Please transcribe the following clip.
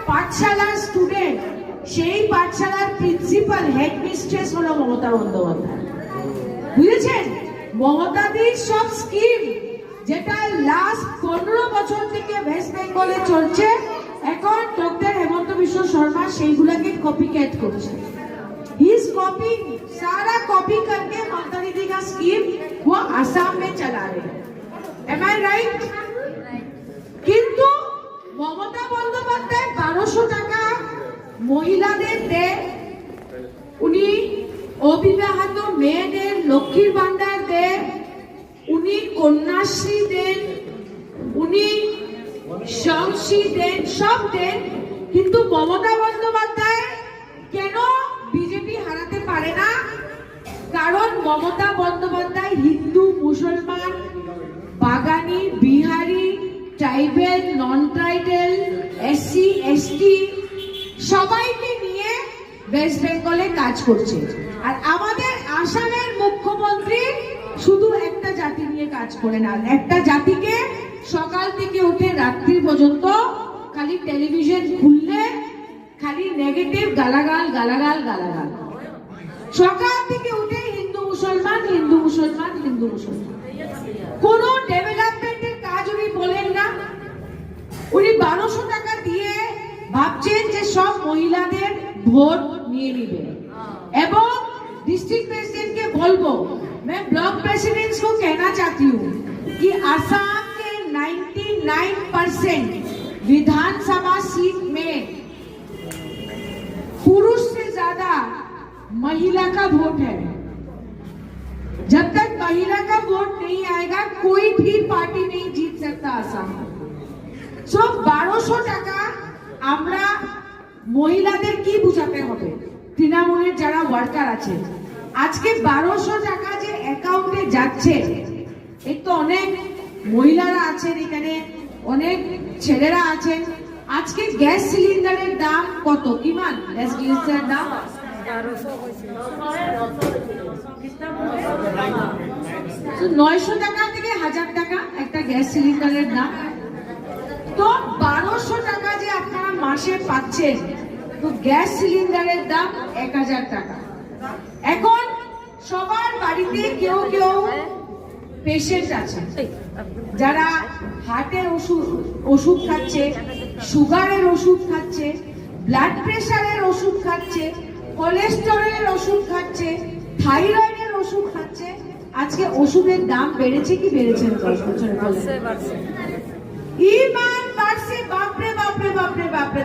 পাঠশালার student, সেই পাঠশালার principal head mistress হলো মমতা বন্দ্যোপাধ্যায়। বুঝেছেন? মমতাদির সব স্কিম যেটা লাস্ট 15 বছর থেকে ওয়েস্ট বেঙ্গলে চলছে, এখন ডক্টর হেমন্ত বিশ্ব শর্মা সেইগুলোকে कॉपी कैट করছে। ही इज कॉपिंग, सारा कॉपी करके ममता दीदी का स्कीम वो आसाम में चला रहे हैं। एम आई राइट? কিন্তু মমতা বন্দ্যোপাধ্যায় 1200 টাকা মহিলাদের দেন, উনি অবিবাহিত মেয়েদের লক্ষ্মীর ভান্ডার দেন, উনি কন্যাশ্রী দেন, উনি সংশ্রী দেন, সব দেন। কিন্তু মমতা বন্দ্যোপাধ্যায় কেন বিজেপি হারাতে পারে না? কারণ মমতা বন্দ্যোপাধ্যায় হিন্দু, মুসলমান, বাগানি, বিহারি, ট্রাইবেল, নন ট্রাইবেল, এসসি, এসটি সবাইকে নিয়ে ওয়েস্ট বেঙ্গলে কাজ করছে। আর আমাদের আসামের মুখ্যমন্ত্রী শুধু একটা জাতি নিয়ে কাজ করে না, একটা জাতিকে সকাল থেকে উঠে রাত্রি পর্যন্ত খালি টেলিভিশন খুললে খালি নেগেটিভ গালাগাল গালাগাল গালাগাল। সকাল থেকে উঠে হিন্দু মুসলমান, হিন্দু মুসলমান, হিন্দু মুসলমান, কোন ডেভেলপমেন্টের কাজ উনি বলেন না। উনি 1200 টাকা দিয়ে ভাবছেন যে সব মহিলাদের ভোট নিয়ে নিবে। এবং डिस्ट्रिक्ट प्रेसिडेंट के बोलबो, मैं ब्लॉक प्रेसिडेंट्स को कहना चाहती हूँ कि असम के 99% विधानसभा सीट में पुरुष से ज्यादा महिला का वोट है। जब तक महिला का वोट नहीं आएगा कोई भी पार्टी नहीं जीत सकता असम। सो 1200 টাকা আমরা মহিলাদের কি বুঝাতে হবে? তৃণমূলের যারা ওয়ার্কার আছে, আজকে 1200 টাকা যে অ্যাকাউন্টে যাচ্ছে, এই তো অনেক মহিলারা আছেন এখানে, অনেক ছেলেরা আছেন। আজকে গ্যাস সিলিন্ডারের দাম কত? কিমান গ্যাস সিলিন্ডারের দাম? 900 টাকা থেকে 1000 টাকা একটা গ্যাস সিলিন্ডারের দাম। তো 1200 টাকা যে আপনারা মাসে পাচ্ছেন, তো গ্যাস সিলিন্ডারের দাম 1000 টাকা। এখন সবার বাড়িতে কেউ কেউ পেশেন্ট আছে, যারা হার্টের ওষুধ খাচ্ছে, সুগারের ওষুধ খাচ্ছে, ব্লাড প্রেশারের ওষুধ খাচ্ছে, কোলেস্টেরলের ওষুধ খাচ্ছে, থাইরয়েডের ওষুধ খাচ্ছে। আজকে ওষুধের দাম বেড়েছে কি বেড়েছে না? 10 বছরে ইমান বাড়ছে, বাপরে বাপরে বাপরে বাপরে।